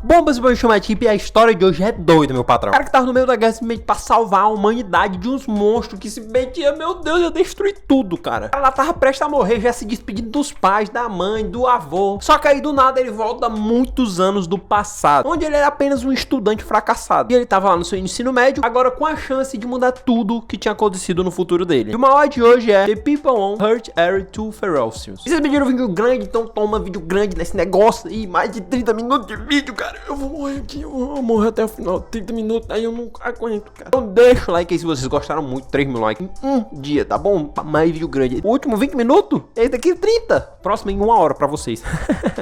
Bombas, vou chamar tipo, e a história de hoje é doida, meu patrão. O cara que tava no meio da guerra simplesmente pra salvar a humanidade de uns monstros que simplesmente, meu Deus, eu destruí tudo, cara. Ela tava prestes a morrer, já se despedindo dos pais, da mãe, do avô. Só que aí do nada ele volta muitos anos do passado, onde ele era apenas um estudante fracassado. E ele tava lá no seu ensino médio, agora com a chance de mudar tudo que tinha acontecido no futuro dele. E o maior de hoje é The People on Earth Are Too Ferocious. Vocês pediram um vídeo grande, então toma vídeo grande nesse negócio aí, mais de 30 minutos de vídeo, cara. Eu vou morrer aqui, eu vou morrer até o final, 30 minutos, aí eu não aguento, cara. Então deixa o like aí se vocês gostaram muito, 3 mil likes em um dia, tá bom? Mais vídeo grande. O último 20 minutos, esse daqui 30. Próximo em 1 hora pra vocês.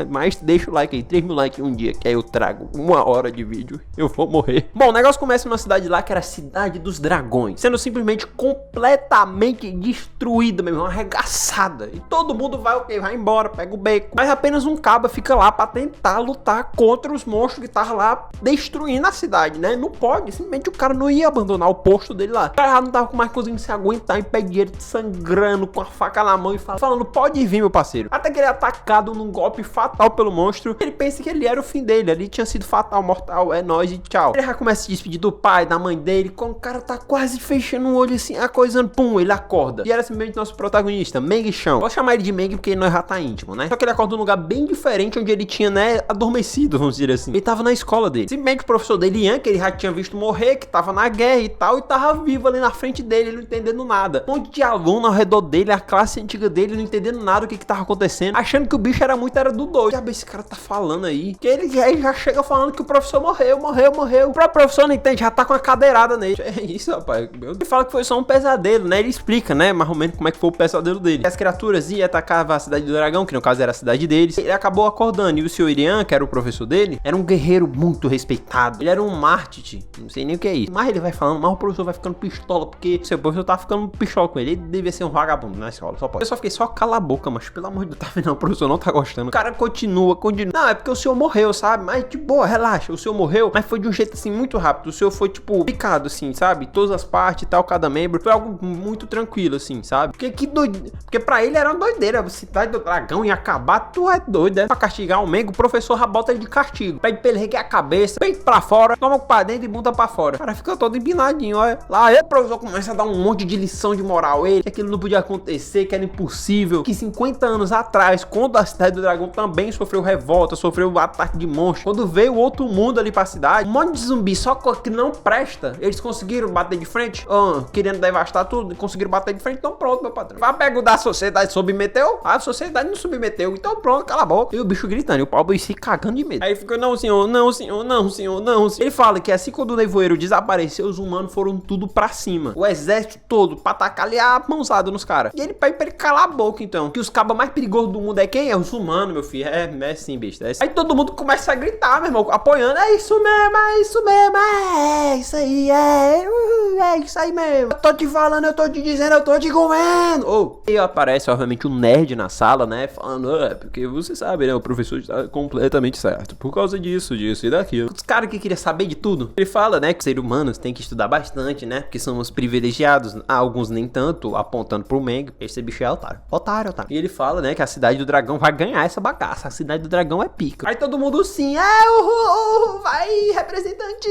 Mas deixa o like aí, 3 mil likes em um dia, que aí eu trago 1 hora de vídeo. Eu vou morrer. Bom, o negócio começa numa cidade lá que era a Cidade dos Dragões, sendo simplesmente completamente destruída, meu irmão, arregaçada. E todo mundo vai embora, pega o beco. Mas apenas um caba fica lá pra tentar lutar contra os monstros que estavam lá destruindo a cidade, né? Não pode, simplesmente o cara não ia abandonar o posto dele lá. O cara não tava mais conseguindo se aguentar em pé de ele sangrando com a faca na mão e falando, pode vir, meu parceiro. Até que ele é atacado num golpe fatal pelo monstro. Ele pensa que ele era o fim dele, ali tinha sido fatal, mortal, é nóis e tchau. Ele já começa a se despedir do pai, da mãe dele. Quando o cara tá quase fechando o olho assim, a coisa, pum, ele acorda. E era simplesmente nosso protagonista, Meng Chão. Posso chamar ele de Meng porque ele já tá íntimo, né? Só que ele acorda num lugar bem diferente, onde ele tinha, né, adormecido, vamos dizer assim. Ele tava na escola dele. Simplesmente o professor dele, Ian, que ele já tinha visto morrer, que tava na guerra e tal, e tava vivo ali na frente dele, ele não entendendo nada. Um monte de aluno ao redor dele, a classe antiga dele, não entendendo nada do que tava acontecendo, achando que o bicho era do doido. Já esse cara tá falando aí, que ele já chega falando que o professor morreu. O próprio professor não entende, já tá com a cadeirada nele. É isso, rapaz. Ele fala que foi só um pesadelo, né? Ele explica, né, mais ou menos como é que foi o pesadelo dele. As criaturas iam atacar a cidade do dragão, que no caso era a cidade deles. Ele acabou acordando, e o senhor Irian, que era o professor dele, era um guerreiro muito respeitado. Ele era um mártir, não sei nem o que é isso. Mas ele vai falando, mas o professor vai ficando pistola, porque o seu professor tá ficando pistola com ele. Ele devia ser um vagabundo na escola, só pode. Eu só fiquei, só cala a boca, mas pelo amor de Deus, tá vendo? O professor não tá gostando. O cara continua. Não, é porque o senhor morreu, sabe? Mas de boa, relaxa, o senhor morreu, mas foi de um jeito assim muito rápido. O senhor foi tipo picado assim, sabe? Todas as partes e tal, cada membro. Foi algo muito tranquilo assim, sabe? Porque que doido. Porque pra ele era uma doideira. A cidade do dragão ia acabar, tu é doido, né? Pra castigar o Mengo, o professor já bota ele de castigo. Pede pra ele reguer a cabeça, peito pra fora, toma pra dentro e bunda pra fora. O cara fica todo empinadinho, olha. Lá aí o professor começa a dar um monte de lição de moral. Ele, que aquilo não podia acontecer, que era impossível. Que 50 anos atrás, quando a cidade do dragão também sofreu revolta, sofreu ataque de monstro. Quando veio outro mundo ali pra cidade, um monte de zumbi, só que não presta. Eles conseguiram bater de frente, querendo devastar tudo, conseguiram bater de frente, então pronto, meu patrão. Vai perguntar, a sociedade submeteu? A sociedade não submeteu, então pronto, cala a boca. E o bicho gritando, e o pau se cagando de medo. Aí fica, não senhor, não senhor, não senhor, não senhor. Ele fala que assim quando o nevoeiro desapareceu, os humanos foram tudo pra cima. O exército todo, pra atacar ali a mãozada nos caras. E ele pede pra ele calar a boca, então. Que os cabos mais perigosos do mundo é quem? É os humanos, meu filho. É sim, bicho. É assim. Aí todo mundo começa a gritar, meu irmão, apoiando. É isso mesmo, é isso aí, é isso aí mesmo. Eu tô te falando, eu tô te dizendo, eu tô te comendo. E aparece, obviamente, um nerd na sala, né? Falando, porque você sabe, né? O professor está completamente certo. Por causa disso e daquilo. Os caras que queriam saber de tudo. Ele fala, né? Que os seres humanos têm que estudar bastante, né? Porque somos privilegiados. Alguns nem tanto, apontando pro Meng. Esse bicho é otário. Otário. E ele fala, né? Que a cidade do dragão vai ganhar essa bagaça. A cidade do dragão é pica. Aí todo mundo sim, vai, representante,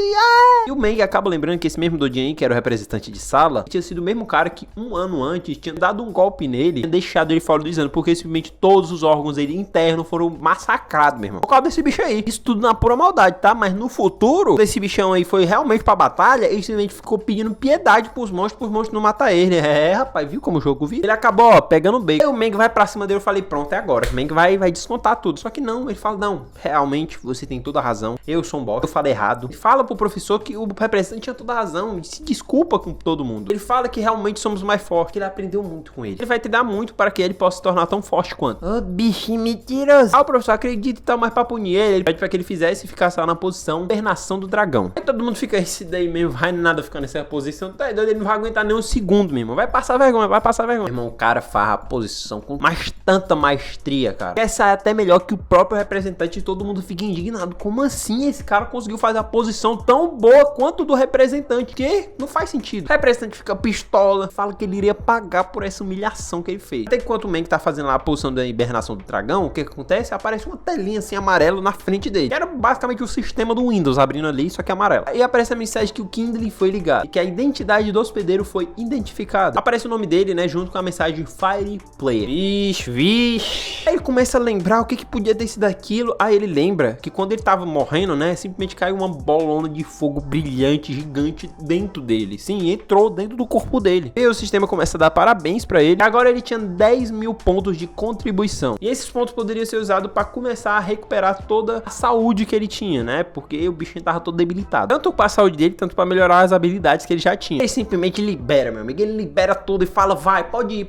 E o Meng acaba lembrando que esse mesmo Dodin, que era o representante de sala, tinha sido o mesmo cara que um ano antes tinha dado um golpe nele, tinha deixado ele fora do exame, porque simplesmente todos os órgãos dele internos foram massacrados, meu irmão. Por causa desse bicho aí. Isso tudo na pura maldade, tá? Mas no futuro, esse bichão aí foi realmente pra batalha, ele simplesmente ficou pedindo piedade pros monstros não matar ele. Rapaz, viu como o jogo viu? Ele acabou, pegando o bacon. Aí o Meng vai pra cima dele, eu falei, pronto, é agora. O Meng vai descontar tudo. Só que não, ele fala, não, realmente, você tem toda a razão. Eu sou um bosta, eu falei errado. Ele fala pro professor que o representante tinha toda a razão. E se desculpa com todo mundo. Ele fala que realmente somos mais fortes, que ele aprendeu muito com ele. Ele vai te dar muito para que ele possa se tornar tão forte quanto. Bichinho mentiroso. O professor acredita e tal, mas pra punir ele pede pra que ele fizesse e ficasse lá na posição hibernação do dragão. Aí todo mundo fica, esse daí mesmo, vai nada ficar nessa posição. Tá doido, ele não vai aguentar nem um segundo, meu irmão. Vai passar vergonha. Meu irmão, o cara faz a posição com tanta maestria, cara. Essa é até melhor que o próprio representante e todo mundo fica indignado. Como assim esse cara conseguiu fazer a posição tão boa quanto do representante? Que não faz sentido. O representante fica pistola, fala que ele iria pagar por essa humilhação que ele fez. Até enquanto o Meng tá fazendo lá a posição da hibernação do dragão, o que acontece? Aparece uma telinha assim amarelo na frente dele. Era era basicamente o sistema do Windows abrindo ali, só que amarelo. Aí aparece a mensagem que o Kindle foi ligado e que a identidade do hospedeiro foi identificada. Aparece o nome dele, né, junto com a mensagem Fire Player. Vixe. Aí ele começa a lembrar o que podia ter sido aquilo. Aí ele lembra que quando ele tava morrendo, né, simplesmente caiu uma bolona de fogo brilhante, gigante dentro dele. Sim, entrou dentro do corpo dele. E o sistema começa a dar parabéns pra ele. Agora ele tinha 10 mil pontos de contribuição. E esses pontos poderiam ser usados pra começar a recuperar toda a saúde que ele tinha, né? Porque o bichinho tava todo debilitado. Tanto pra saúde dele, tanto pra melhorar as habilidades que ele já tinha. Ele simplesmente libera, meu amigo. Ele libera tudo e fala, vai, pode ir,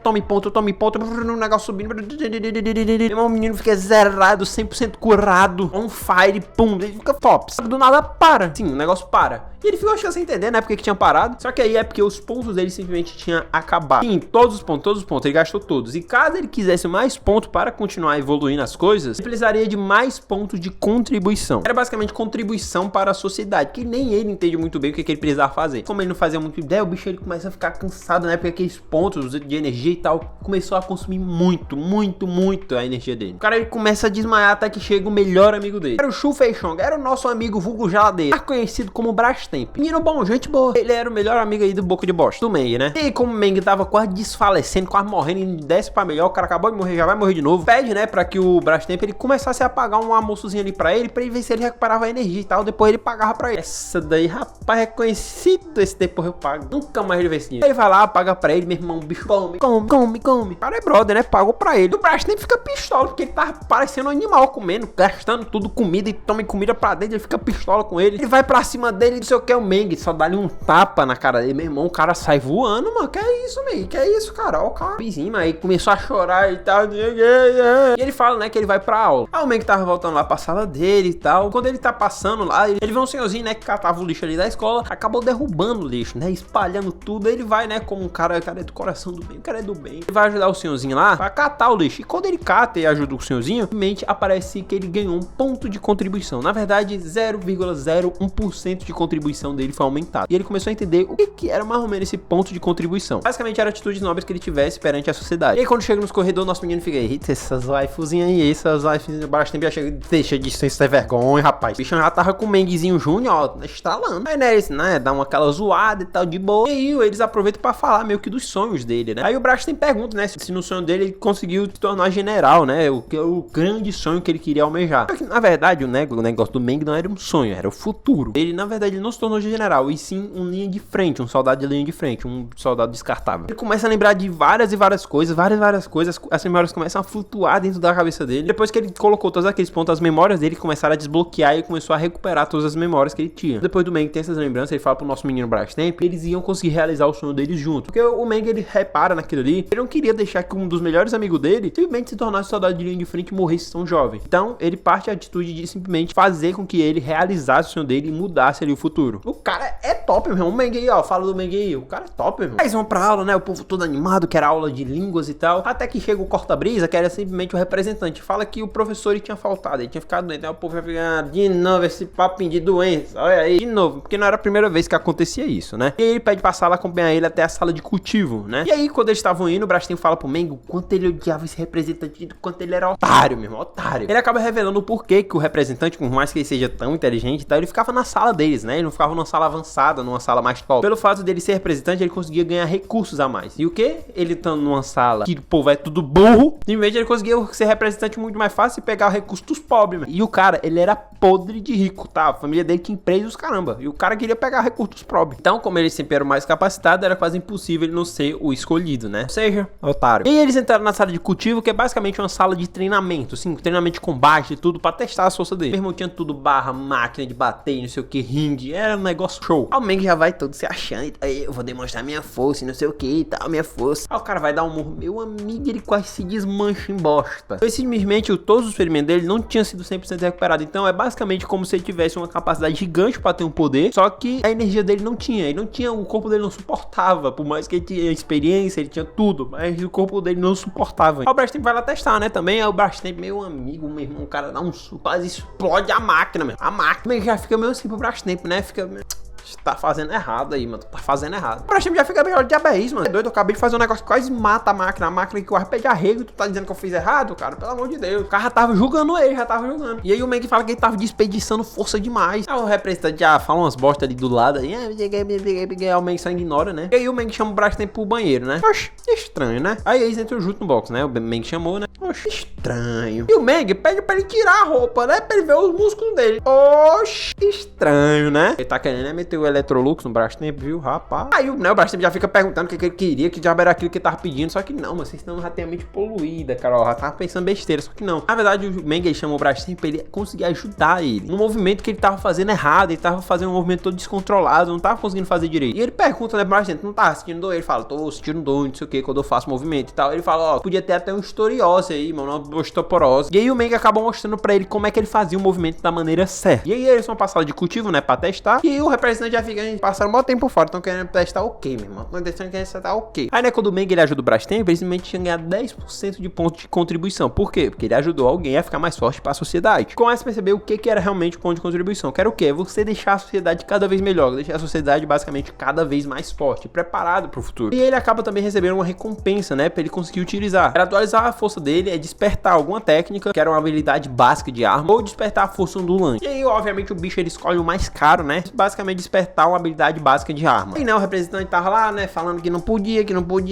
tome ponto. Um negócio subindo. O menino fica zerado, 100% curado. On fire, pum, ele fica top. Do nada para. Sim, o negócio para. E ele ficou achando sem entender, né? Porque que tinha parado. Só que aí é porque os pontos dele simplesmente tinham acabado. Sim, todos os pontos. Ele gastou todos. E caso ele quisesse mais pontos para continuar evoluindo as coisas, ele precisaria de mais pontos de contribuição. Era basicamente contribuição para a sociedade, que nem ele entende muito bem o que ele precisava fazer. Como ele não fazia muito ideia, o bicho ele começa a ficar cansado, né? Porque aqueles pontos de energia e tal começou a consumir muito a energia dele. O cara ele começa a desmaiar até que chega o melhor amigo dele. Era o Shu Feichong, era o nosso amigo vulgo geladeira, conhecido como Brastemp. Menino bom, gente boa. Ele era o melhor amigo aí do Boca de Bosta, do Meng, né? E aí, como o Meng tava quase desfalecendo, quase morrendo, e desce pra melhor, o cara acabou de morrer, já vai morrer de novo. Pede, né, pra que o Brastemp ele começasse a pagar um almoçozinho ali pra ele ver se ele recuperava a energia e tal. Depois ele pagava pra ele. Essa daí, rapaz, é conhecido esse depois eu pago. Nunca mais ele vê esse dinheiro. Ele vai lá, paga pra ele, meu irmão, o bicho come. O cara é brother, né? Pagou pra ele. O Brastemp fica pistola, porque ele tava parecendo um animal comendo, gastando tudo comida e toma comida pra dentro. Ele fica pistola com ele. Ele vai pra cima dele, não sei o que, o Meng só dá-lhe um tapa na cara dele. Meu irmão, o cara sai voando, mano. Que é isso, Meng? Que é isso, cara? Ó, o cara. Vizinho, aí começou a chorar e tal. E ele fala, né, que ele vai pra aula. Aí o Meng tava voltando lá pra sala dele e tal. Quando ele tá passando lá, ele vê um senhorzinho, né, que catava o lixo ali da escola. Acabou derrubando o lixo, né? Espalhando tudo. Ele vai, né, como um cara é do coração do bem. O cara é do bem. Ele vai ajudar o senhorzinho lá pra catar o lixo. E quando ele cata e ajuda o senhorzinho, realmente aparece que ele ganhou um ponto de contribuição. Na verdade, 0,01% de contribuição dele foi aumentado. E ele começou a entender o que era mais ou menos esse ponto de contribuição. Basicamente, eram atitudes nobres que ele tivesse perante a sociedade. E aí, quando chega nos corredores, nosso menino fica, eita, essas waifuzinhas aí, essas waifuzinhas, Brastemp já chega, deixa de ser vergonha, rapaz. O bicho já tava com o Mengzinho Júnior, ó, estralando. Aí, né, dá aquela zoada e tal, de boa. E aí, eles aproveitam pra falar meio que dos sonhos dele, né? Aí o Brastemp pergunta, né, se no sonho dele ele conseguiu se tornar general, né? O grande sonho que ele queria almejar. Só que, na verdade, o negócio do Meng não era um sonho, era o futuro. Ele, na verdade, não se tornou general, e sim um linha de frente, um soldado de linha de frente, um soldado descartável. Ele começa a lembrar de várias coisas, as memórias começam a flutuar dentro da cabeça dele. Depois que ele colocou todos aqueles pontos, as memórias dele começaram a desbloquear e ele começou a recuperar todas as memórias que ele tinha. Depois do Meng ter essas lembranças, ele fala pro nosso menino Brastemp que eles iam conseguir realizar o sonho deles juntos. Porque o Meng, ele repara naquilo ali, ele não queria deixar que um dos melhores amigos dele simplesmente se tornasse soldado de linha de frente e morresse tão jovem. Então, ele parte a atitude de simplesmente fazer com que ele realizasse o sonho dele e mudasse ali o futuro. O cara é top, meu irmão. O Meng aí, ó, fala do Meng aí. O cara é top, meu irmão. Eles vão pra aula, né? O povo todo animado, que era aula de línguas e tal. Até que chega o corta-brisa, que era simplesmente o representante. Fala que o professor ele tinha faltado, ele tinha ficado doente. Aí o povo vai ficar, de novo esse papinho de doença. Olha aí, de novo. Porque não era a primeira vez que acontecia isso, né? E aí ele pede pra sala acompanhar ele até a sala de cultivo, né? E aí, quando eles estavam indo, o Brastemp fala pro Meng o quanto ele odiava esse representante, o quanto ele era otário, meu irmão, otário. Ele acaba revelando o porquê que o representante, por mais que ele seja tão inteligente e tal, ele ficava na sala deles, né? Ele não ficava numa sala avançada, numa sala mais top. Pelo fato dele ser representante, ele conseguia ganhar recursos a mais. E o que? Ele estando numa sala que o povo é tudo burro, em vez de ele conseguia ser representante muito mais fácil e pegar o recurso dos pobres, mano. E o cara, ele era podre de rico, tá? A família dele tinha empresa e os caramba. E o cara queria pegar recursos pobres. Então, como ele sempre era o mais capacitado, era quase impossível ele não ser o escolhido, né? Ou seja, otário. E eles entraram na sala de cultivo, que é basicamente uma sala de treinamento, assim, treinamento de combate e tudo, pra testar a força dele. Meu irmão tinha tudo, barra, máquina de bater, não sei o que, ringue, era um negócio show. Aí o Meng já vai todo se achando, eu vou demonstrar minha força e não sei o que e tal, minha força. Aí o cara vai dar um murro, meu amigo, ele quase se desmancha em bosta. Então, simplesmente, todos os ferimentos dele não tinham sido 100% recuperados. Então, é basicamente como se ele tivesse uma capacidade gigante pra ter um poder, só que a energia dele não tinha. Ele não tinha, o corpo dele não suportava, por mais que ele tinha experiência, ele tinha tudo, mas o corpo dele não suportava. Aí o Brastemp vai lá testar, né, também. Aí o Brastemp, meu amigo, meu irmão, o cara dá um suco, quase explode a máquina, meu. A máquina já fica meio assim pro Brastemp, né, fica... Você tá fazendo errado aí, mano. Tu tá fazendo errado. O Brastemp já fica melhor de diabo é isso, mano. É doido, eu acabei de fazer um negócio que quase mata a máquina que eu pede arrego e tu tá dizendo que eu fiz errado, cara. Pelo amor de Deus. O cara já tava julgando ele, já tava julgando. E aí o Meng fala que ele tava desperdiçando força demais. Aí o representante já fala umas bosta ali do lado aí. O Meng só ignora, né? E aí o Meng chama o Brastemp pro banheiro, né? Oxi, estranho, né? Aí eles entram junto no box, né? O Meng chamou, né? Oxi, estranho. E o Meng pede pra ele tirar a roupa, né? Pra ele ver os músculos dele. Oxi, estranho, né? Ele tá querendo, né, meter o Electrolux no Brastemp, viu, rapaz? Aí o Brastemp já fica perguntando o que ele queria, que diabo era aquilo que ele tava pedindo. Só que não, mas vocês estão já tem a mente poluída, cara. Ó, já tava pensando besteira, só que não. Na verdade, o Meng ele chamou o Brastemp pra ele conseguir ajudar ele no movimento que ele tava fazendo errado. Ele tava fazendo um movimento todo descontrolado, não tava conseguindo fazer direito. E ele pergunta, né, Brastemp, não tá sentindo dor? Ele fala, tô sentindo dor, não sei o que, quando eu faço movimento e tal. Ele fala, ó, podia ter até uma historiose aí, mano, uma osteoporose. E aí o Meng acabou mostrando pra ele como é que ele fazia o movimento da maneira certa. E aí eles vão passar de cultivo, né, pra testar. E aí o representante já fica, passaram um bom tempo fora, estão querendo testar o quê, meu irmão? Estão querendo testar o quê? Aí, né, quando o Meng ele ajuda o Brastemp, ele simplesmente tinha ganhado 10% de ponto de contribuição. Por quê? Porque ele ajudou alguém a ficar mais forte pra sociedade. Começa a perceber o que era realmente o ponto de contribuição. Que era o quê? Você deixar a sociedade cada vez melhor, deixar a sociedade basicamente cada vez mais forte, preparado pro futuro. E ele acaba também recebendo uma recompensa, né, pra ele conseguir utilizar. Para atualizar a força dele é despertar alguma técnica, que era uma habilidade básica de arma, ou despertar a força ondulante. E aí, obviamente, o bicho ele escolhe o mais caro, né? Basicamente despertar uma habilidade básica de arma. E né, o representante tava lá, né, falando que não podia,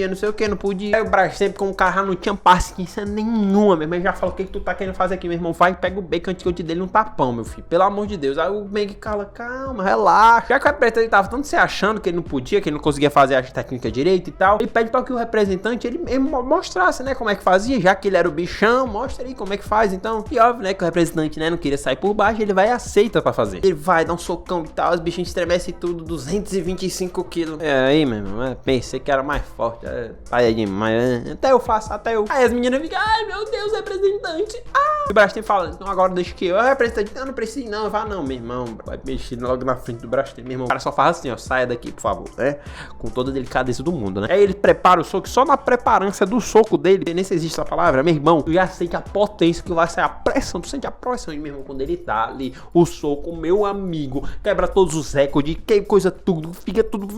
não sei o que, não podia. Aí o Brastemp, como o cara não tinha paciência nenhuma, meu irmão, já falou, o que tu tá querendo fazer aqui, meu irmão? Vai, pega o bacon antes que eu te dê um tapão, meu filho. Pelo amor de Deus. Aí o Meng cala, calma, relaxa. Já que o representante tava tanto se achando que ele não podia, que ele não conseguia fazer a técnica direito e tal, ele pede pra que o representante, ele mostrasse, né, como é que fazia, já que ele era o bichão, mostra aí como é que faz, então. E óbvio, né, que o representante, né, não queria sair por baixo, ele vai e aceita pra fazer. Ele vai dar um socão e tal, os bichinhos estremecem tudo, 225 quilos. É, aí, meu irmão, pensei que era mais forte, pai demais, até eu faço, até eu. Aí as meninas ficam, ai, meu Deus, representante, ah! E o Brastemp fala, então agora deixa que eu, representante, eu não preciso não, vai não, meu irmão, vai mexer logo na frente do Brastemp, meu irmão. O cara só faz assim, ó, saia daqui, por favor, né? Com toda a delicadeza do mundo, né? Aí ele prepara o soco, só na preparância do soco dele, nem se existe essa palavra, meu irmão, tu já sente a potência que vai sair, a pressão, tu sente a pressão de meu irmão, quando ele tá ali, o soco, meu amigo, quebra todos os recordes, que coisa tudo, fica tudo,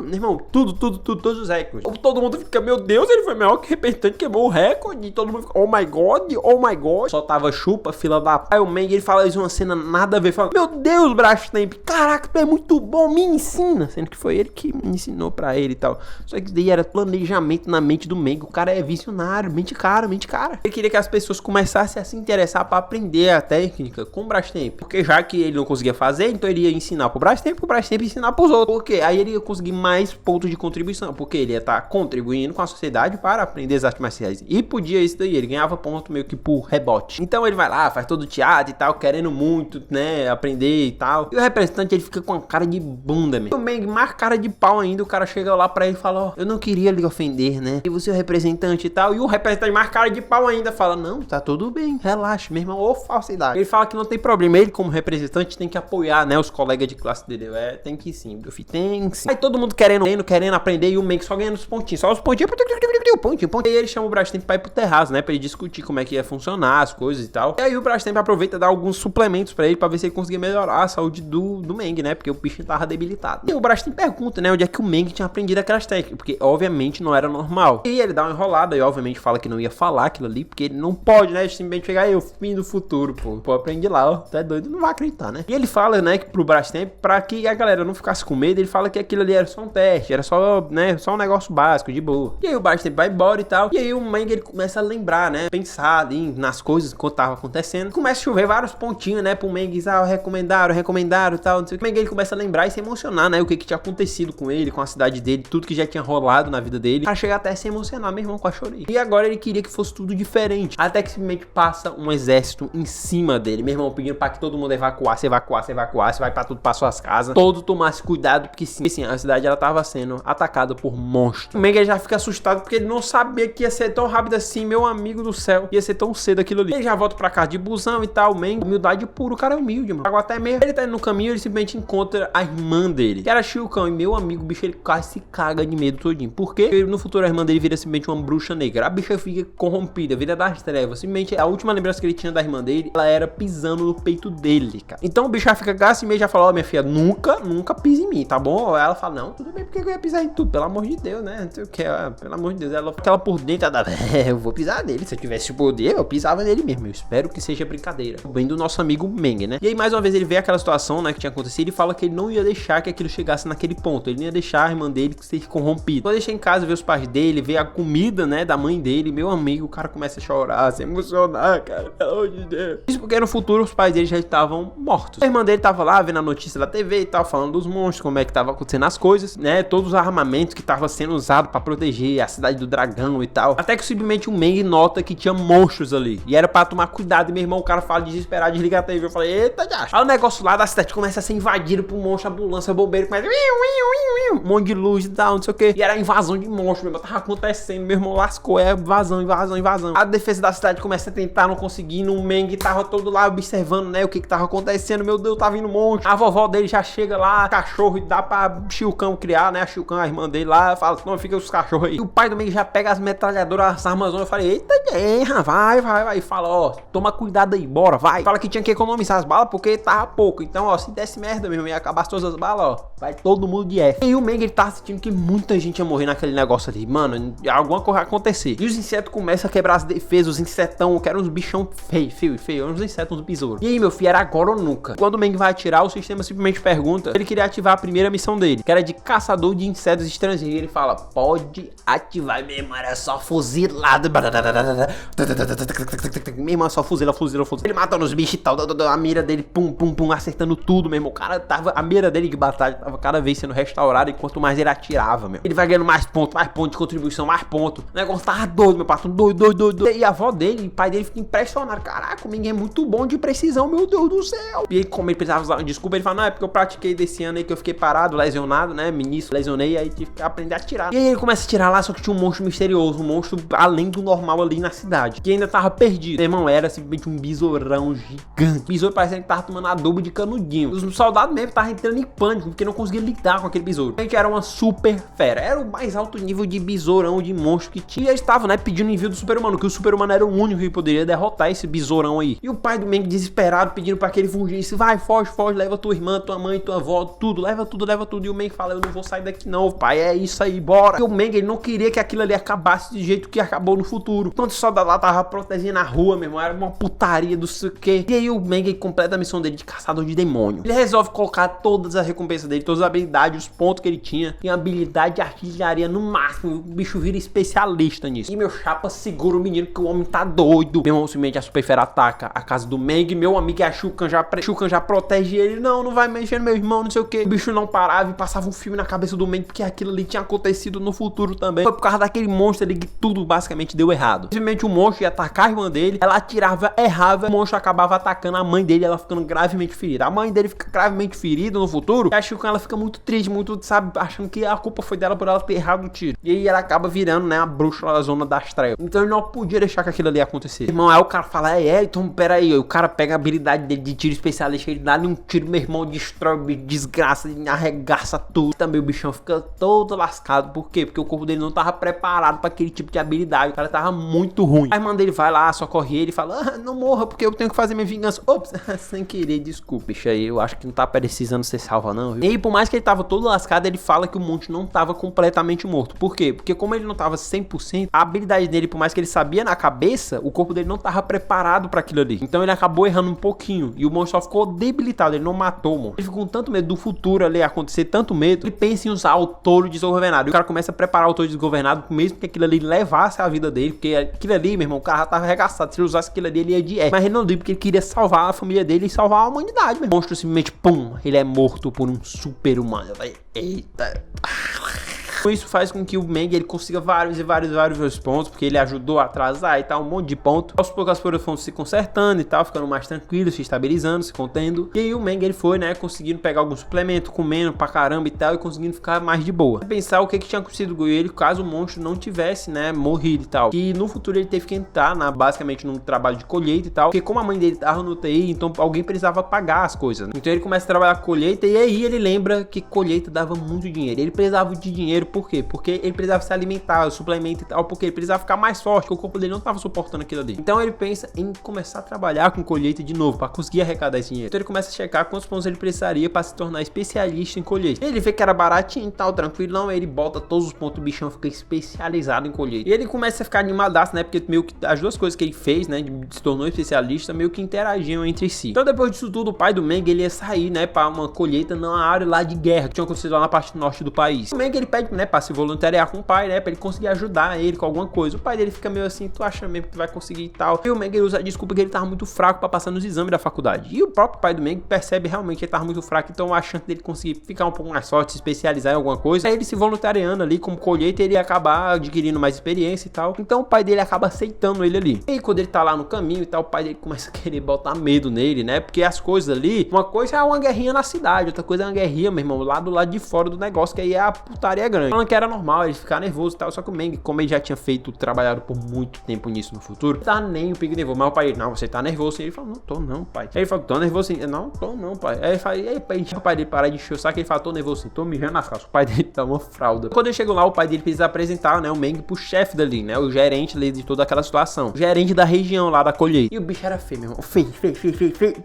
meu irmão, tudo, todos os recordes. Todo mundo fica, meu Deus, ele foi melhor que representante, quebrou o recorde, todo mundo fica, oh my god, só tava chupa, fila da... Aí o Meng, ele fala isso, uma cena nada a ver, fala, meu Deus, Brastemp, caraca, tu é muito bom, me ensina, sendo que foi ele que me ensinou pra ele e tal. Só que isso daí era planejamento na mente do Meng, o cara é visionário, mente cara. Ele queria que as pessoas começassem a se interessar pra aprender a técnica com o Brastemp, porque já que ele não conseguia fazer, então ele ia ensinar pro Brastemp ensinar pros outros, porque aí ele ia conseguir mais pontos de contribuição, porque ele ia estar contribuindo com a sociedade para aprender as artes marciais, e podia isso daí, ele ganhava ponto meio que por rebote. Então ele vai lá, faz todo o teatro e tal, querendo muito, né, aprender e tal, e o representante ele fica com a cara de bunda, mesmo. O Meng, mais cara de pau ainda, o cara chega lá pra ele e fala, ó, eu não queria lhe ofender, né, e você é o representante e tal, e o representante mais cara de pau ainda fala, não, tá tudo bem, relaxa, meu irmão, ô falsidade. Ele fala que não tem problema, ele como representante tem que apoiar, né, os colegas de classe dele, tem que sim, meu filho, tem sim. Aí todo mundo querendo aprender, e o Meng só ganhando os pontinhos, pontinho. E aí ele chama o Brastemp pra ir pro terraço, né, pra ele discutir como é que ia funcionar as coisas e tal. E aí o Brastemp aproveita e dá alguns suplementos pra ele, pra ver se ele conseguia melhorar a saúde do Meng, né, porque o bicho tava debilitado. E o Brastemp pergunta, né, onde é que o Meng tinha aprendido aquelas técnicas, porque obviamente não era normal. E ele dá uma enrolada e obviamente fala que não ia falar aquilo ali, porque ele não pode, né, simplesmente chegar, eu fim do futuro, pô, aprendi lá, ó, tu é doido, não vai acreditar, né. E ele fala, né, que pro Brastemp, pra que a galera não ficasse com medo, ele fala que aquilo ali era só um teste, era só, né, só um negócio básico, de boa. E aí o Brastemp vai embora e tal, e aí o Meng, ele começa a lembrar, né, pensar ali nas coisas que tava acontecendo, começa a chover vários pontinhos, né, pro Meng, recomendaram e tal, não sei o que. O Meng, ele começa a lembrar e se emocionar, né, o que tinha acontecido com ele, com a cidade dele, tudo que já tinha rolado na vida dele, pra chegar até a se emocionar, meu irmão, quase chorei. E agora ele queria que fosse tudo diferente, até que simplesmente passa um exército em cima dele, meu irmão, pedindo pra que todo mundo evacuasse, vai pra tudo, pra suas casas, todo tomasse cuidado, porque sim, a cidade, ela tava sendo atacada por monstros. O Meng, ele já fica assustado, porque ele não sabia que ia ser tão rápido assim, meu amigo do céu, ia ser tão cedo aquilo ali. Ele já volta pra casa de busão e tal, o Meng, humildade pura, o cara é humilde, mano. Agora até mesmo, ele tá indo no caminho, ele simplesmente encontra a irmã dele, que era Shilkão, e meu amigo, o bicho, ele quase se caga de medo todinho, porque no futuro a irmã dele vira simplesmente uma bruxa negra, a bicha fica corrompida, vira das trevas, simplesmente a última lembrança que ele tinha da irmã dele, ela era pisando no peito dele, cara. Então o bicho já fica assim, meio já fala, ó, minha filha, nunca pise em mim, tá bom? Ela fala, não, tudo bem, porque eu ia pisar em tudo, pelo amor de Deus, né? Não sei o que, pelo amor de Deus. Ela fica por dentro, ela, eu vou pisar nele, se eu tivesse poder, eu pisava nele mesmo, eu espero que seja brincadeira. O bem do nosso amigo Meng, né? E aí, mais uma vez, ele vê aquela situação, né, que tinha acontecido e fala que ele não ia deixar que aquilo chegasse naquele ponto, ele não ia deixar a irmã dele ser corrompida. Quando ele chega em casa, vê os pais dele, vê a comida, né, da mãe dele, meu amigo, o cara começa a chorar, se emocionar, cara, pelo amor de Deus. Isso porque no futuro os pais dele já estavam mortos. A irmã dele tava lá vendo a notícia da TV e tal, falando dos monstros, como é que tava acontecendo as coisas, né, todos os armamentos que tava sendo usado pra proteger a cidade do dragão e tal. Até que simplesmente o Meng nota que tinha monstros ali. E era pra tomar cuidado. E meu irmão, o cara fala desesperado, desliga a TV. Eu falei, eita, já. Aí o negócio lá da cidade começa a ser invadido por monstro, ambulância, bombeiro, começa um monte de luz e tal, não sei o que. E era invasão de monstros, meu irmão. Tava acontecendo, meu irmão lascou. É invasão. A defesa da cidade começa a tentar, não conseguindo. O Meng tava todo lá observando, né, o que tava acontecendo. Meu Deus, tá vindo monstro. A vovó dele já chega lá, cachorro, e dá pra Shilkan criar, né? A Shilkan, a irmã dele lá, fala, não, fica os cachorros aí. E o pai do Meng já pega as metralhadoras, as armas. Eu falei, eita, vai. Fala, ó, toma cuidado aí, bora, vai. Fala que tinha que economizar as balas porque tava pouco. Então, ó, se desse merda mesmo, ia acabar todas as balas, ó, vai todo mundo de F. E o Meng, ele tava sentindo que muita gente ia morrer naquele negócio ali. Mano, alguma coisa ia acontecer. E os insetos começam a quebrar as defesas, os insetão, que eram uns bichão feio, uns insetos, uns besouros. E aí, meu filho, era agora ou nunca. Quando o Meng vai atirar, o sistema simplesmente pergunta se ele queria ativar a primeira missão dele, que era de caçador de insetos estrangeiros. E ele fala, pode ativar, mesmo, era só fuzilado. Meu irmão, só fuzila. Ele matando os bichos e tal, a mira dele, pum, acertando tudo, meu irmão. O cara tava, a mira dele de batalha tava cada vez sendo restaurada, e quanto mais ele atirava, meu, ele vai ganhando mais pontos de contribuição, mais pontos. O negócio tava doido, meu patrão, doido. E a avó dele, o pai dele fica impressionado. Caraca, o Meng é muito bom de precisão, meu Deus do céu. E aí, como ele precisava usar desculpa, ele fala, não, é porque eu pratiquei desse ano aí que eu fiquei parado, lesionado, né, ministro, lesionei, aí tive que aprender a atirar. E aí ele começa a atirar lá, só que tinha um monstro misterioso, um monstro além do normal ali na cidade, que ainda tava perdido. Meu irmão, era simplesmente um besourão gigante. O besouro parecendo que tava tomando adobo de canudinho. Os soldados mesmo estavam entrando em pânico, porque não conseguiam lidar com aquele besouro. A gente era uma super fera, era o mais alto nível de besourão, de monstro que tinha. E eles estavam, né, pedindo envio do super-humano, que o super-humano era o único que poderia derrotar esse besourão aí. E o pai do Meng desesperado, pedindo pra que ele fugisse, vai, foge, leva tua irmã, tua mãe, tua avó, tudo, leva tudo. E o Meng fala, eu não vou sair daqui não, pai, é isso aí, bora. E o Meng, ele não queria que aquilo ali acabasse do jeito que acabou no futuro. Enquanto o soldado lá tava protegendo a rua, meu irmão, era uma putaria do sei o que. E aí o Meng completa a missão dele de caçador de demônio. Ele resolve colocar todas as recompensas dele, todas as habilidades, os pontos que ele tinha, em habilidade de artilharia no máximo. O bicho vira especialista nisso. E meu chapa segura o menino, que o homem tá doido. Meu irmão, simplesmente a super fera ataca a casa do Meng. Meu amigo é a Shilkan já protege ele. Não vai mexer no meu irmão, não sei o que. O bicho não parava e passava um filme na cabeça do Meng, porque aquilo ali tinha acontecido no futuro também. Foi por causa daquele monstro ali que tudo basicamente deu errado. Simplesmente o monstro ia atacar a irmã dele, ela atirava, errava, o monstro acabava atacando a mãe dele, ela ficando gravemente ferida. A mãe dele fica gravemente ferida no futuro, e a Shilkan, ela fica muito triste, muito, sabe, achando que a culpa foi dela por ela ter errado o tiro. E aí ela acaba virando, né, a bruxa da zona das trevas. Então ele não podia deixar que aquilo ali acontecer. Irmão, aí o cara fala, então pera aí, o cara pega a habilidade dele de tiro especialista, ele dá-lhe um tiro, meu irmão, destrói, desgraça, arregaça tudo. Também o bichão fica todo lascado. Por quê? Porque o corpo dele não tava preparado pra aquele tipo de habilidade. O cara tava muito ruim. A irmã dele vai lá, socorre ele e fala, não morra, porque eu tenho que fazer minha vingança. Ops, sem querer, desculpa. Bicho aí, eu acho que não tá precisando ser salva não, viu? E aí, por mais que ele tava todo lascado, ele fala que o monstro não tava completamente morto. Por quê? Porque como ele não tava 100%, a habilidade dele, por mais que ele sabia na cabeça, o corpo dele não tava preparado pra aquilo ali. Então ele acabou errando um pouquinho. E o monstro só ficou debilitado, ele não matou o monstro. Ele ficou com tanto medo do futuro ali acontecer, tanto medo, ele pensa em usar o touro desgovernado. E o cara começa a preparar o touro desgovernado, mesmo que aquilo ali levasse a vida dele. Porque aquilo ali, meu irmão, o cara tava arregaçado. Se ele usasse aquilo ali, ele ia de Mas ele não deu, porque ele queria salvar a família dele e salvar a humanidade, meu. O monstro simplesmente, pum, ele é morto por um super-humano. Eita. Isso faz com que o Meng, ele consiga vários pontos, porque ele ajudou a atrasar e tal, um monte de ponto. Aos poucos as coisas foram se consertando e tal, ficando mais tranquilo, se estabilizando, se contendo. E aí o Meng, ele foi, né, conseguindo pegar algum suplemento, comendo pra caramba e tal, e conseguindo ficar mais de boa. Pensar o que tinha acontecido com ele caso o monstro não tivesse, né, morrido e tal. E no futuro ele teve que entrar basicamente num trabalho de colheita e tal, porque como a mãe dele tava no TI, então alguém precisava pagar as coisas, né? Então ele começa a trabalhar com colheita, e aí ele lembra que colheita dava muito dinheiro. Ele precisava de dinheiro por quê? Porque ele precisava se alimentar, suplemento e tal, porque ele precisava ficar mais forte, porque o corpo dele não tava suportando aquilo ali. Então ele pensa em começar a trabalhar com colheita de novo, para conseguir arrecadar esse dinheiro. Então ele começa a checar quantos pontos ele precisaria para se tornar especialista em colheita. Ele vê que era baratinho e tal, tranquilão, aí ele bota todos os pontos, o bichão fica especializado em colheita. E ele começa a ficar animadaço, né? Porque meio que as duas coisas que ele fez, né, se tornou especialista, meio que interagiam entre si. Então depois disso tudo, o pai do Meng, ele ia sair, né, para uma colheita numa área lá de guerra, que tinha acontecido lá na parte norte do país. O Meng, ele pede, né, para se voluntariar com o pai, né, para ele conseguir ajudar ele com alguma coisa. O pai dele fica meio assim, tu acha mesmo que tu vai conseguir e tal. E o Meng, ele usa a desculpa que ele tava muito fraco para passar nos exames da faculdade. E o próprio pai do Meng percebe realmente que ele tava muito fraco, então a chance dele conseguir ficar um pouco mais forte, se especializar em alguma coisa, aí ele se voluntariando ali como colheita, ele ia acabar adquirindo mais experiência e tal. Então o pai dele acaba aceitando ele ali. E quando ele tá lá no caminho e tal, o pai dele começa a querer botar medo nele, né? Porque as coisas ali, uma coisa é uma guerrinha na cidade, outra coisa é uma guerrinha, meu irmão, lá do lado de fora do negócio, que aí é a putaria grande. Falando que era normal ele ficar nervoso e tal, só que o Meng, como ele já tinha feito, trabalhado por muito tempo nisso no futuro, tá nem o pique nervoso. Mas o pai, não, você tá nervoso. E ele fala, não tô não, pai. Aí ele fala, tô nervoso sim. Não, tô não, pai. Aí ele fala, e aí, pai, o pai dele para de encher o saco, ele fala, tô nervoso sim, tô mijando nas calças. O pai dele tá uma fralda. Quando ele chegou lá, o pai dele precisa apresentar, né, o Meng pro chefe dali, né, o gerente ali de toda aquela situação. O gerente da região lá da colheita. E o bicho era feio, meu irmão. Feio.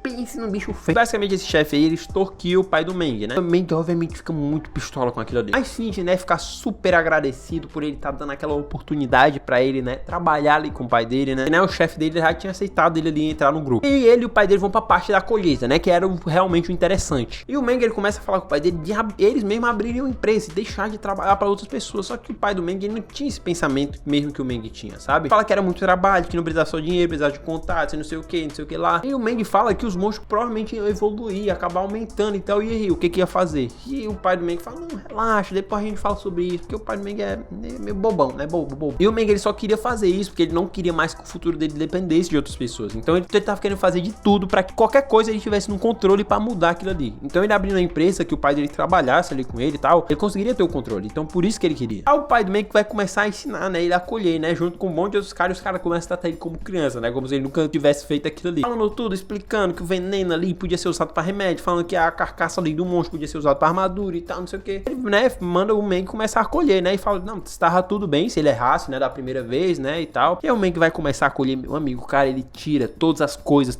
Pense num bicho feio. Basicamente, esse chefe aí, ele extorquiu o pai do Meng, né? O Meng, obviamente, fica muito pistola com aquilo ali. Mas finge, né, ficar super agradecido por ele tá dando aquela oportunidade pra ele, né, trabalhar ali com o pai dele, né? E, né, o chefe dele já tinha aceitado ele ali entrar no grupo. E ele e o pai dele vão pra parte da colheita, né, que era realmente o interessante. E o Meng, ele começa a falar com o pai dele de eles mesmos abrirem uma empresa e deixar de trabalhar pra outras pessoas. Só que o pai do Meng, ele não tinha esse pensamento mesmo que o Meng tinha, sabe? Fala que era muito trabalho, que não precisava só de dinheiro, precisava de contatos, não sei o que lá. E o Meng fala que os monstros provavelmente iam evoluir, acabar aumentando e tal. E aí, o que ia fazer? E o pai do Meng fala, não, relaxa, depois a gente fala sobre isso, porque o pai do Meng é meio bobão, né? Bobo. E o Meng, ele só queria fazer isso porque ele não queria mais que o futuro dele dependesse de outras pessoas. Então ele tava querendo fazer de tudo pra que qualquer coisa ele tivesse no controle pra mudar aquilo ali. Então ele abriu uma empresa que o pai dele trabalhasse ali com ele e tal, ele conseguiria ter o controle. Então por isso que ele queria. Aí o pai do Meng vai começar a ensinar, né, ele a colher, né, junto com um monte de outros caras, e os caras começam a tratar ele como criança, né, como se ele nunca tivesse feito aquilo ali. Falando tudo, explicando que o veneno ali podia ser usado pra remédio, falando que a carcaça ali do monstro podia ser usado pra armadura e tal, não sei o que. Ele, né, manda o Meng começar a colher, né, e fala, não, estava tudo bem se ele errasse, né, da primeira vez, né, e tal. E aí o Meng vai começar a colher, meu amigo, cara, ele tira todas as coisas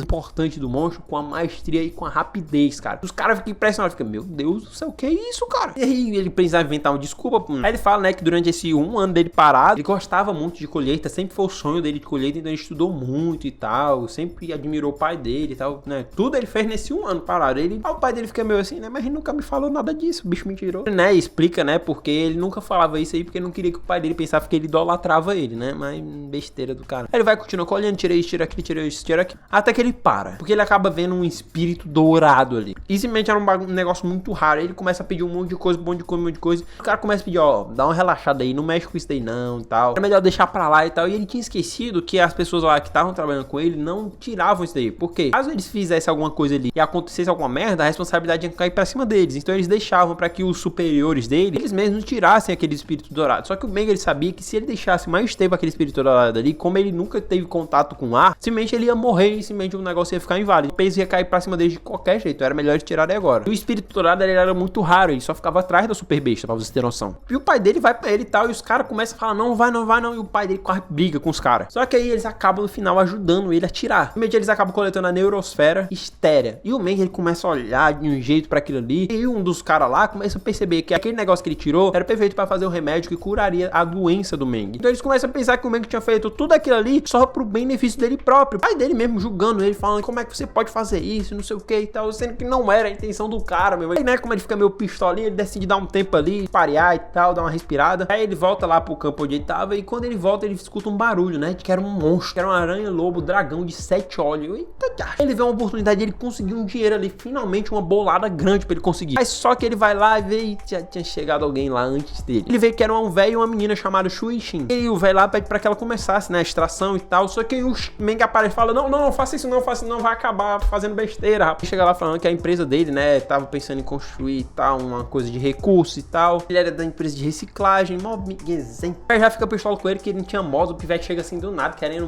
importantes do monstro com a maestria e com a rapidez, cara. Os caras ficam impressionados, ficam, meu Deus do céu, que é isso, cara? E aí ele precisa inventar uma desculpa. Aí ele fala, né, que durante esse um ano dele parado, ele gostava muito de colheita, sempre foi o sonho dele de colheita, então ele estudou muito e tal, sempre admirou o pai dele e tal, né? Tudo ele fez nesse um ano parado. Aí o pai dele fica meio assim, né, mas ele nunca me falou nada disso, o bicho me tirou. Ele, né, explica, né, porque ele nunca falava isso aí, porque ele não queria que o pai dele pensasse que ele idolatrava ele, né, mas besteira do cara. Aí ele vai continuar colhendo, tira isso, tira aquilo, tira isso, tira aquilo, até que ele para, porque ele acaba vendo um espírito dourado ali. E simplesmente era um negócio muito raro. Aí ele começa a pedir um monte de coisa, um monte de coisa. O cara começa a pedir, ó, dá uma relaxada aí, não mexe com isso daí não e tal. É melhor deixar pra lá e tal. E ele tinha esquecido que as pessoas lá que estavam trabalhando com ele não tiravam isso daí. Por quê? Caso eles fizessem alguma coisa ali e acontecesse alguma merda, a responsabilidade ia cair pra cima deles. Então eles deixavam pra que os superiores dele, eles mesmos tirassem aquele espírito dourado. Só que o Meng, ele sabia que se ele deixasse mais tempo aquele espírito dourado ali, como ele nunca teve contato com o ar, simplesmente ele ia morrer e simplesmente o negócio ia ficar inválido. O peso ia cair pra cima dele de qualquer jeito. Era melhor eles tirarem agora. E o espírito dourado, ele era muito raro. Ele só ficava atrás da super besta, pra vocês terem noção. E o pai dele vai pra ele e tal. E os caras começam a falar, não vai não. E o pai dele quase briga com os caras. Só que aí eles acabam no final ajudando ele a tirar. No meio eles acabam coletando a neurosfera estérea. E o Meng, ele começa a olhar de um jeito pra aquilo ali. E um dos caras lá começa a perceber que aquele negócio que ele tirou era perfeito pra fazer um remédio que curaria a doença do Meng. Então eles começam a pensar que o Meng tinha feito tudo aquilo ali só pro benefício dele próprio. O pai dele mesmo julgando ele, falando como é que você pode fazer isso, não sei o que e tal, sendo que não era a intenção do cara, meu. Aí, né, como ele fica meio pistolinha, ele decide dar um tempo ali, parear e tal, dar uma respirada. Aí ele volta lá pro campo onde ele tava, e quando ele volta, ele escuta um barulho, né, de que era um monstro, que era uma aranha-lobo, dragão de 7 olhos. Eita, ele vê uma oportunidade, ele conseguiu um dinheiro ali, finalmente uma bolada grande pra ele conseguir. Mas só que ele vai lá e vê, e já tinha chegado alguém lá antes dele. Ele vê que era um velho e uma menina chamada Shuishin. E o velho lá pede pra que ela começasse, né, a extração e tal. Só que o Meng aparece e fala, não, faça isso não, vai acabar fazendo besteira, rapaz. Chega lá falando que a empresa dele, né, tava pensando em construir e tal, uma coisa de recurso e tal. Ele era da empresa de reciclagem, mó miguezinho. Aí já fica pistola com ele, que ele não tinha modo, o pivete chega assim do nada, querendo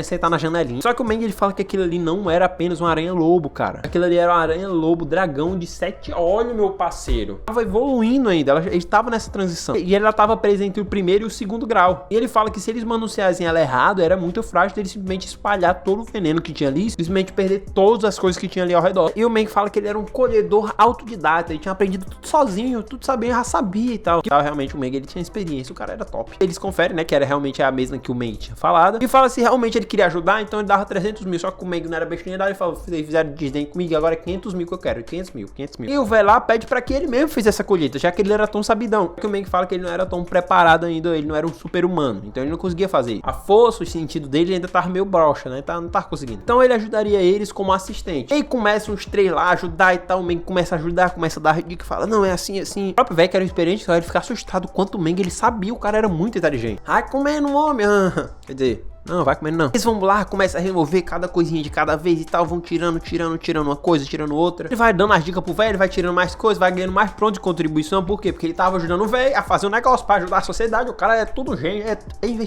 sentar na janelinha. Só que o Meng, ele fala que aquilo ali não era apenas um aranha-lobo, cara. Aquilo ali era um aranha-lobo, dragão de 7 olhos, meu parceiro. Tava evoluindo ainda, ele estava nessa transição. E ela estava presa entre o primeiro e o segundo grau. E ele fala que se eles manuseassem ela errado, era muito frágil dele simplesmente espalhar todo o veneno que tinha ali, simplesmente perder todas as coisas que tinha ali ao redor. E o Meng fala que ele era um colhedor autodidata, ele tinha aprendido tudo sozinho, tudo sabia, já sabia e tal. Que realmente o Meng, ele tinha experiência, o cara era top. Eles conferem, né, que era realmente a mesma que o Meng tinha falado. E fala se realmente ele queria ajudar, então ele dava 300 mil, só que o Meng não era bestinha, ele falou, vocês fizeram desdém comigo, agora é 500 mil que eu quero, 500 mil. E o velho lá pede pra que ele mesmo fizesse essa colheita, já que ele era tão sabidão. Porque o Meng fala que ele não era tão preparado ainda, ele não era um super humano, então ele não conseguia fazer. A força, o sentido dele ainda tava meio broxa, né, não tava conseguindo. Então ele ajudaria eles como assistente. E aí começa uns três lá a ajudar e tal, o Meng começa a ajudar, começa a dar dica, fala, não, é assim, assim. O próprio velho que era experiente, só ele ficar assustado quanto o Meng ele sabia, o cara era muito inteligente. Ai, comendo um homem, quer dizer... Não, vai comendo não. Eles vão lá, começa a remover cada coisinha de cada vez e tal, vão tirando uma coisa, tirando outra. Ele vai dando as dicas pro velho, ele vai tirando mais coisas, vai ganhando mais pronto de contribuição. Por quê? Porque ele tava ajudando o velho a fazer um negócio pra ajudar a sociedade. O cara é tudo gênio.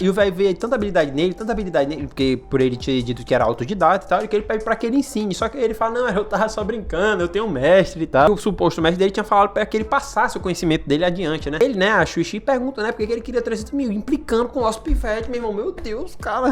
E o velho vê tanta habilidade nele, porque por ele ter dito que era autodidata e tal, e que ele pede pra que ele ensine. Só que ele fala, não, eu tava só brincando, eu tenho um mestre e tal. E o suposto mestre dele tinha falado pra que ele passasse o conhecimento dele adiante, né? Ele, né, a Xuxi pergunta, né, porque ele queria 300 mil, implicando com o nosso pivete, meu irmão. Meu Deus, cara.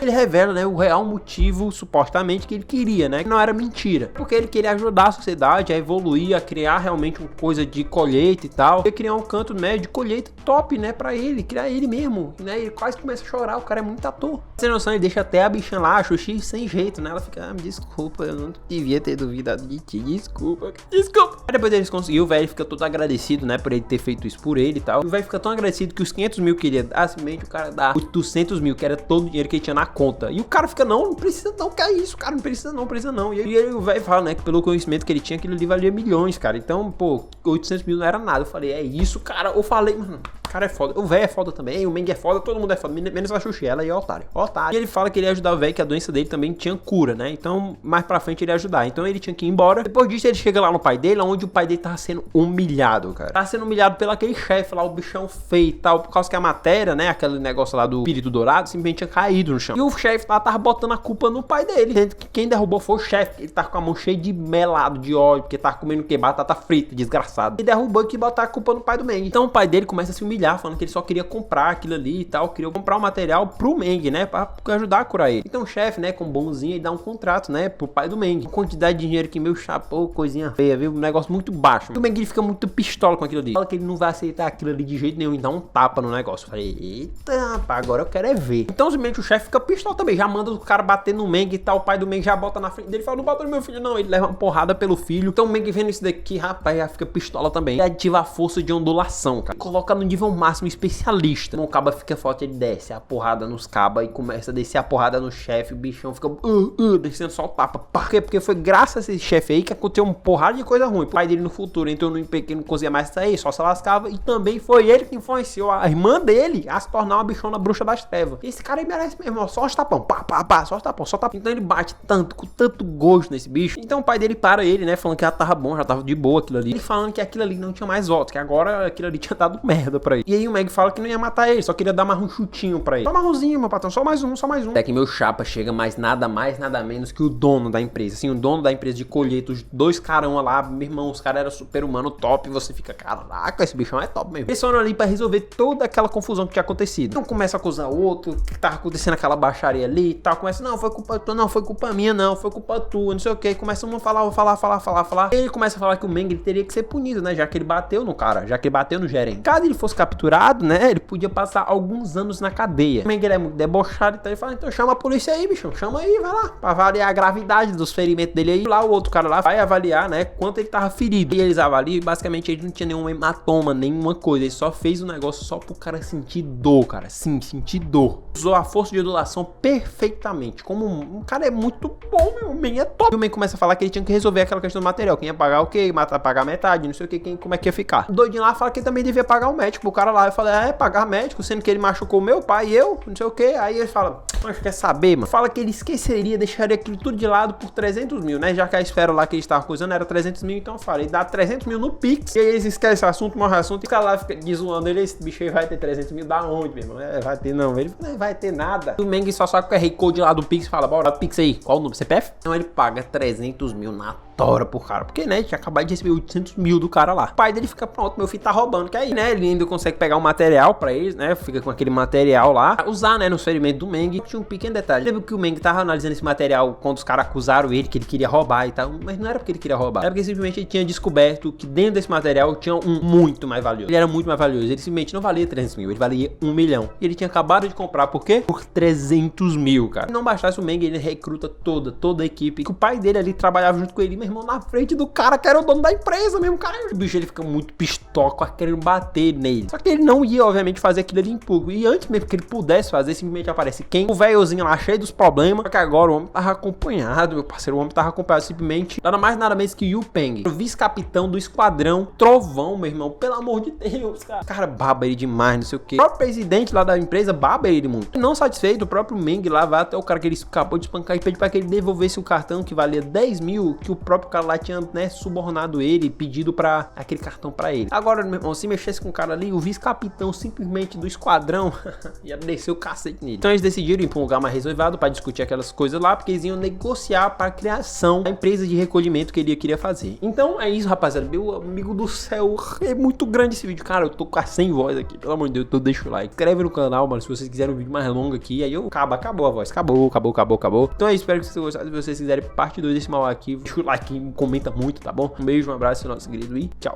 Ele revela, né, o real motivo, supostamente, que ele queria, né, que não era mentira. Porque ele queria ajudar a sociedade a evoluir, a criar realmente uma coisa de colheita e tal. Ele criar um canto, né, de colheita top, né, pra ele, criar ele mesmo, né, ele quase começa a chorar, o cara é muito ator. Sem noção, ele deixa até a bichinha lá, a Xuxi, sem jeito, né, ela fica, me desculpa, eu não devia ter duvidado de ti, desculpa. Aí depois eles conseguiram, o velho fica todo agradecido, né, por ele ter feito isso por ele e tal. O velho fica tão agradecido que os 500 mil que ele ia dar, simplesmente o cara dá 800 mil, que era todo o dinheiro que ele tinha na conta. E o cara fica, não precisa não, que é isso, cara, não precisa não. E ele, o velho fala, né, que pelo conhecimento que ele tinha, aquilo ali valia milhões, cara. Então, pô, 800 mil não era nada. Eu falei, é isso, cara. Eu falei, mano, o cara é foda. O velho é foda também, o Meng é foda, todo mundo é foda, menos a Xuxi, ela e o otário. E ele fala que ele ia ajudar o velho, que a doença dele também tinha cura, né? Então, mais pra frente ele ia ajudar. Então ele tinha que ir embora. Depois disso, ele chega lá no pai dele, onde o pai dele tava sendo humilhado, cara. Tava sendo humilhado pelo aquele chefe lá, o bichão feio e tal, por causa que a matéria, né, aquele negócio lá do espírito dourado, simplesmente tinha caído no chão. E o chefe lá tava botando a culpa no pai dele. Quem derrubou foi o chefe. Ele tava com a mão cheia de melado, de óleo, porque tava comendo o que? Batata frita, desgraçado. E derrubou e que botar a culpa no pai do Meng. Então o pai dele começa a se humilhar, falando que ele só queria comprar aquilo ali e tal, queria comprar o material pro Meng, né, pra ajudar a curar ele. Então o chefe, né, com bonzinho, ele dá um contrato, né, pro pai do Meng. Quantidade de dinheiro que meu chapou, coisinha feia, viu? Um negócio muito baixo. E o Meng, ele fica muito pistola com aquilo ali. Fala que ele não vai aceitar aquilo ali de jeito nenhum e dá um tapa no negócio. Eu falei, eita, rapaz, agora eu quero é ver. Então simplesmente o chefe fica pistola também, já manda o cara bater no Meng e tal, o pai do Meng já bota na frente dele e fala, não bota no meu filho não, ele leva uma porrada pelo filho. Então o Meng vendo isso daqui, rapaz, já fica pistola também. Ele ativa a força de ondulação, cara, coloca no nível máximo especialista. Então o caba fica forte, ele desce a porrada nos cabas e começa a descer a porrada no chefe, o bichão fica descendo só o tapa. Por quê? Porque foi graças a esse chefe aí que aconteceu uma porrada de coisa ruim. O pai dele no futuro entrou no IP que não conseguia mais sair, só se lascava, e também foi ele que influenciou a irmã dele a se tornar uma bichona bruxa das trevas. Esse cara aí merece mesmo, ó, só os tapão, só os tapão. Então ele bate tanto, com tanto gosto nesse bicho. Então o pai dele para ele, né, falando que já tava bom, já tava de boa aquilo ali. Ele falando que aquilo ali não tinha mais volta, que agora aquilo ali tinha dado merda pra ele. E aí o Meng fala que não ia matar ele, só queria dar mais um chutinho pra ele. Só marronzinho, meu patrão, só mais um. Até que meu chapa chega mais nada menos que o dono da empresa. Assim, o dono da empresa de colheita, os dois carão lá, meu irmão, os caras eram super humano top, e você fica, caraca, esse bichão é top mesmo. Eles foram ali pra resolver toda aquela confusão que tinha acontecido. Então começa a acusar o outro, que tava acontecendo aquela baixaria ali e tal, começa, não, foi culpa tua, não, foi culpa minha, não, foi culpa tua, não sei o que. Começa um a falar. Ele começa a falar que o Meng teria que ser punido, né, já que ele bateu no cara, já que ele bateu no gerente. Caso ele fosse capturado, né, ele podia passar alguns anos na cadeia. O Meng é muito debochado, então ele fala, então chama a polícia aí, bichão, chama aí, vai lá, pra avaliar a gravidade dos ferimentos dele aí. Lá o outro cara lá vai avaliar, né, quanto ele tava ferido. E eles avaliam, e basicamente ele não tinha nenhum hematoma, nenhuma coisa, ele só fez o negócio só pro cara sentir dor, cara, sim, sentir dor. Usou a força de ondulação perfeitamente, como um cara é muito bom, meu, o Meng é top. E o Meng começa a falar que ele tinha que resolver aquela questão do material, quem ia pagar o quê, pagar metade, não sei o que, como é que ia ficar. O doidinho lá fala que ele também devia pagar o médico, o cara lá, eu falei, pagar médico, sendo que ele machucou meu pai e eu, não sei o que. Aí ele fala, mas quer saber, mano? Fala que ele esqueceria, deixaria aquilo tudo de lado por 300 mil, né? Já que a esfera lá que ele estava coisando era 300 mil, então eu falei, dá 300 mil no Pix. E aí eles esquecem o assunto, morre o assunto, e o cara lá fica zoando ele, esse bicho aí vai ter 300 mil, da onde, meu irmão? Vai ter não, ele não vai ter nada. O Meng só sabe que é code lá do Pix, fala, bora, Pix aí, qual o número? CPF? Então ele paga 300 mil na tora pro cara, porque, né, tinha acabado de receber 800 mil do cara lá. O pai dele fica, pronto, meu filho tá roubando, que aí, né, ele ainda consegue pegar um material pra eles, né, fica com aquele material lá, usar, né, no experimento do Meng. Tinha um pequeno detalhe, lembra que o Meng tava analisando esse material quando os caras acusaram ele que ele queria roubar e tal, mas não era porque ele queria roubar, era porque simplesmente ele tinha descoberto que dentro desse material tinha um muito mais valioso. Ele era muito mais valioso, ele simplesmente não valia 300 mil, ele valia 1 milhão. E ele tinha acabado de comprar, por quê? Por 300 mil, cara. Se não bastasse o Meng, ele recruta toda a equipe, que o pai dele ali trabalhava junto com ele, meu irmão, na frente do cara que era o dono da empresa mesmo, cara. O bicho, ele fica muito pistoca, querendo bater nele. Só que ele não ia, obviamente, fazer aquilo ali em público. E antes mesmo que ele pudesse fazer, simplesmente aparece quem? O velhozinho lá, cheio dos problemas. Só que agora o homem tava acompanhado, meu parceiro. O homem tava acompanhado simplesmente, nada mais nada menos que Yu Peng, o vice-capitão do esquadrão Trovão, meu irmão. Pelo amor de Deus, cara. Cara, baba ele demais, não sei o que. O próprio presidente lá da empresa baba ele muito. Não satisfeito, o próprio Meng lá vai até o cara que ele acabou de espancar e pede pra que ele devolvesse o cartão que valia 10 mil, que o próprio cara lá tinha, né, subornado ele, pedido pra aquele cartão pra ele. Agora, meu irmão, se mexesse com o cara ali, o vice-capitão simplesmente do esquadrão ia descer o cacete nele. Então eles decidiram ir pra um lugar mais reservado pra discutir aquelas coisas lá, porque eles iam negociar pra criação da empresa de recolhimento que ele queria fazer. Então é isso, rapaziada. Meu amigo do céu, é muito grande esse vídeo. Cara, eu tô quase sem voz aqui. Pelo amor de Deus, então deixa o like. Inscreve no canal, mano, se vocês quiserem um vídeo mais longo aqui. Aí eu acabou a voz. Acabou. Então é isso, espero que vocês tenham gostado. Se vocês quiserem parte 2 desse mal aqui, deixa o like, comenta muito, tá bom? Um beijo, um abraço, nosso querido, e tchau.